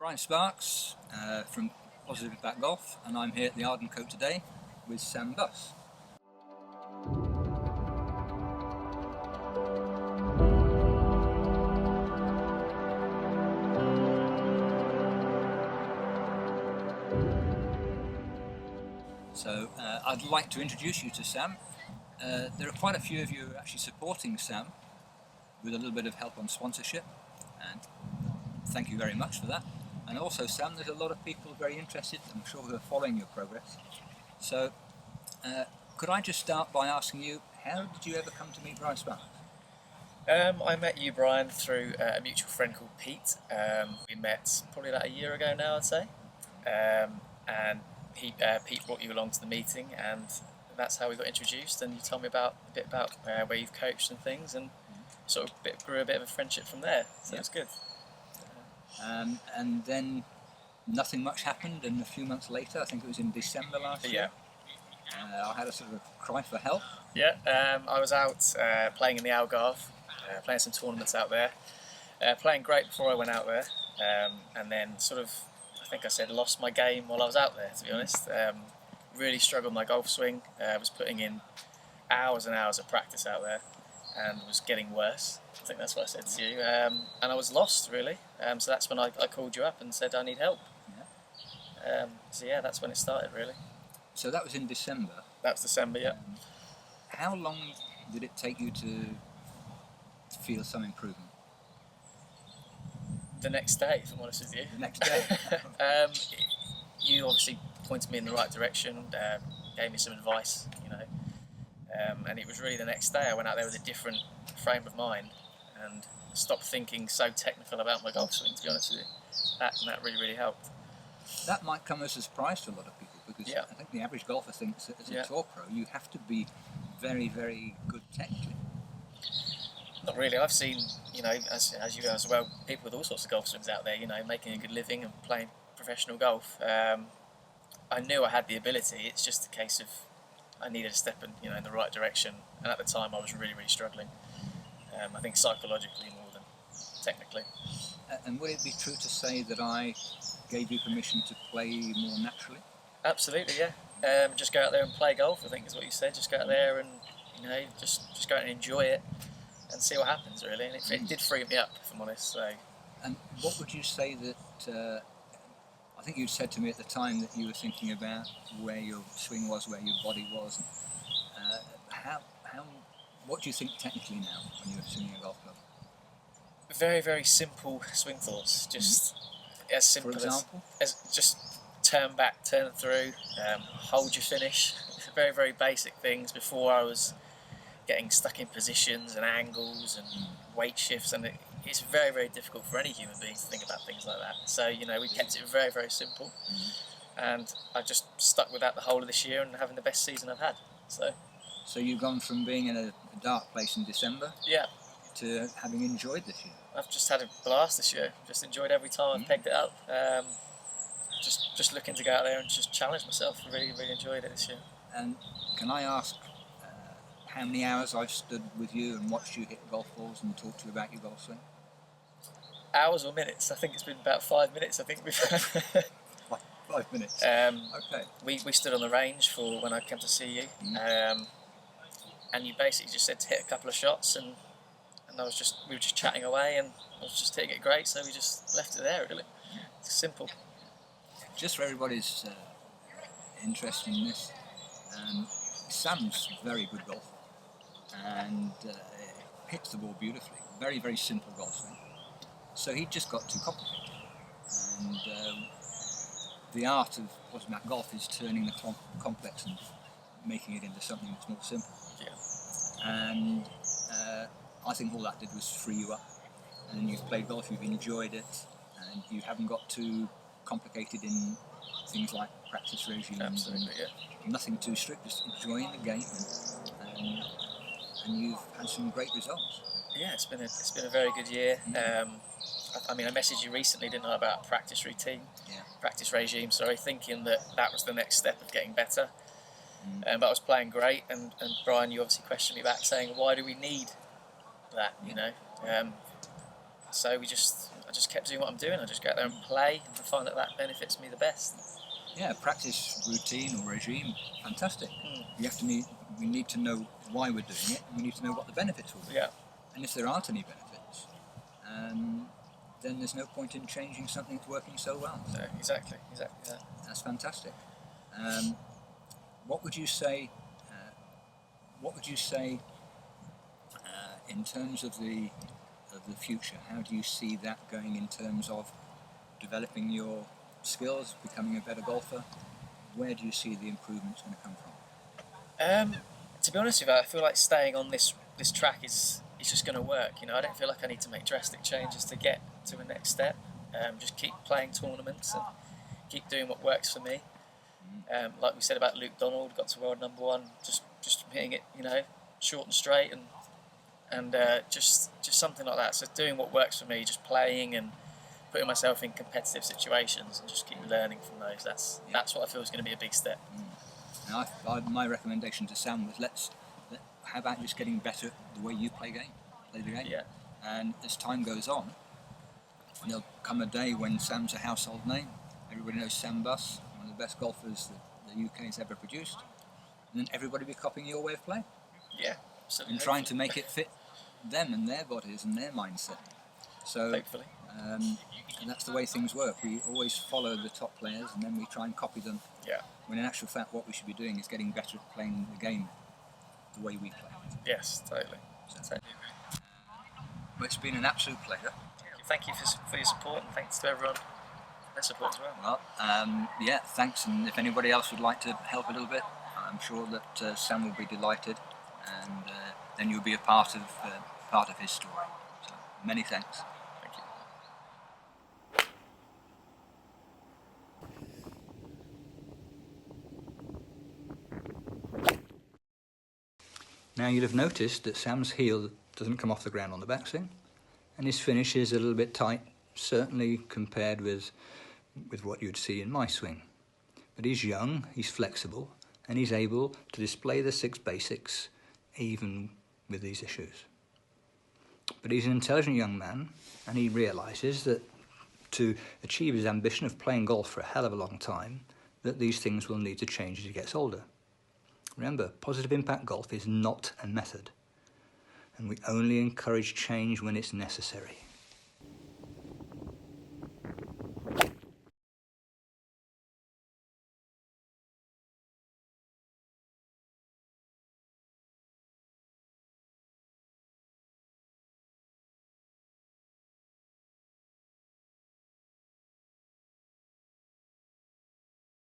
Brian Sparks from Positive Back Golf, and I'm here at the Arden Cote today with Sam Buss. So I'd like to introduce you to Sam. There are quite a few of you actually supporting Sam with a little bit of help on sponsorship, and thank you very much for that. And also, Sam, there's a lot of people very interested, I'm sure, who are following your progress. So could I just start by asking you, how did you ever come to meet Brian Sparks? I met you, Brian, through a mutual friend called Pete. We met probably about a year ago now, I'd say. And Pete brought you along to the meeting, and that's how we got introduced. And you told me a bit about where you've coached and things, and sort of grew a bit of a friendship from there. So it's good. And then nothing much happened, and a few months later, I think it was in December last year, I had a sort of a cry for help. Yeah, I was out playing in the Algarve, playing some tournaments out there, playing great before I went out there, and then sort of, I think I said, lost my game while I was out there, to be honest. Really struggled my golf swing, was putting in hours and hours of practice out there, and was getting worse. I think that's what I said to you, and I was lost, really. So that's when I called you up and said I need help. So yeah, that's when it started, really. So that was in December? That was December, yeah. How long did it take you to feel some improvement? The next day, if I'm honest with you. The next day? You obviously pointed me in the right direction, gave me some advice, you know, and it was really the next day I went out there with a different frame of mind and stopped thinking so technical about my golf swing, to be honest with you. That really, really helped. That might come as a surprise to a lot of people, because I think the average golfer thinks that as a tour pro you have to be very, very good technically. Not really. I've seen, you know, as you guys as well, people with all sorts of golf swings out there, you know, making a good living and playing professional golf. I knew I had the ability. It's just a case of I needed to step in the right direction. And at the time, I was really, really struggling. I think psychologically more than technically. And would it be true to say that I gave you permission to play more naturally? Absolutely, yeah. Just go out there and play golf, I think is what you said. Just go out there and, you know, just go out and enjoy it and see what happens, really. And it did free me up, if I'm honest. So. And what would you say that, I think you said to me at the time that you were thinking about where your swing was, where your body was. What do you think technically now when you're swinging a golf club? Very, very simple swing thoughts. Just as simple. For example? as just turn back, turn through, hold your finish. Very, very basic things. Before I was getting stuck in positions and angles and weight shifts, and it's very, very difficult for any human being to think about things like that. So, you know, we kept it very, very simple, and I just stuck with that the whole of this year and having the best season I've had. So you've gone from being in a dark place in December to having enjoyed this year? I've just had a blast this year. Just enjoyed every time I've pegged it up. Just looking to go out there and just challenge myself. Really, really enjoyed it this year. And can I ask how many hours I've stood with you and watched you hit golf balls and talked to you about your golf swing? Hours or minutes? I think it's been about 5 minutes. I think we've 5 minutes. Okay. We stood on the range for when I came to see you, and you basically just said to hit a couple of shots, and we were just chatting away, and I was just hitting it great, so we just left it there. Really, it's simple. Just for everybody's interest in this, Sam's a very good golfer and hits the ball beautifully. Very, very simple golf swing. So he just got too complicated, and the art of Positive golf is turning the complex and making it into something that's more simple. And I think all that did was free you up, and you've played golf, you've enjoyed it, and you haven't got too complicated in things like practice regimes. Absolutely, nothing too strict, just enjoying the game, and you've had some great results. Yeah, it's been a very good year. I mean, I messaged you recently, didn't I, about practice routine, practice regime. Sorry, thinking that was the next step of getting better. But I was playing great, and Brian, you obviously questioned me back, saying, why do we need that? You know, so I just just kept doing what I'm doing. I just go out there and play, and I find that benefits me the best. Yeah, practice routine or regime, fantastic. Mm. We need to know why we're doing it, and we need to know what the benefits will be. Yeah. And if there aren't any benefits, then there's no point in changing something that's working so well. So exactly that. That's fantastic. What would you say? In terms of the future? How do you see that going in terms of developing your skills, becoming a better golfer? Where do you see the improvements going to come from? To be honest with you, I feel like staying on this track is just going to work. You know, I don't feel like I need to make drastic changes to get to the next step. Just keep playing tournaments and keep doing what works for me. Like we said about Luke Donald, got to world #1, just hitting it, you know, short and straight, and just something like that. So doing what works for me, just playing and putting myself in competitive situations, and just keep learning from those. That's what I feel is going to be a big step. Now, my recommendation to Sam was how about just getting better at the way you play the game? Yeah. And as time goes on, there'll come a day when Sam's a household name. Everybody knows Sam Buss, one of the best golfers that the UK has ever produced. And then everybody will be copying your way of playing. Yeah, absolutely. And trying to make it fit them and their bodies and their mindset. So hopefully. And that's the way things work. We always follow the top players and then we try and copy them. Yeah. When in actual fact what we should be doing is getting better at playing the game the way we play. Yes, totally. Well, it's been an absolute pleasure. Thank you for your support, and thanks to everyone for their support as well. Well, yeah, thanks. And if anybody else would like to help a little bit, I'm sure that Sam will be delighted, and then you'll be a part of his story. So many thanks. Thank you. Now you'll have noticed that Sam's heel doesn't come off the ground on the backswing, and his finish is a little bit tight, certainly compared with what you'd see in my swing. But he's young, he's flexible, and he's able to display the 6 basics even with these issues. But he's an intelligent young man, and he realises that to achieve his ambition of playing golf for a hell of a long time, that these things will need to change as he gets older. Remember, positive impact golf is not a method, and we only encourage change when it's necessary.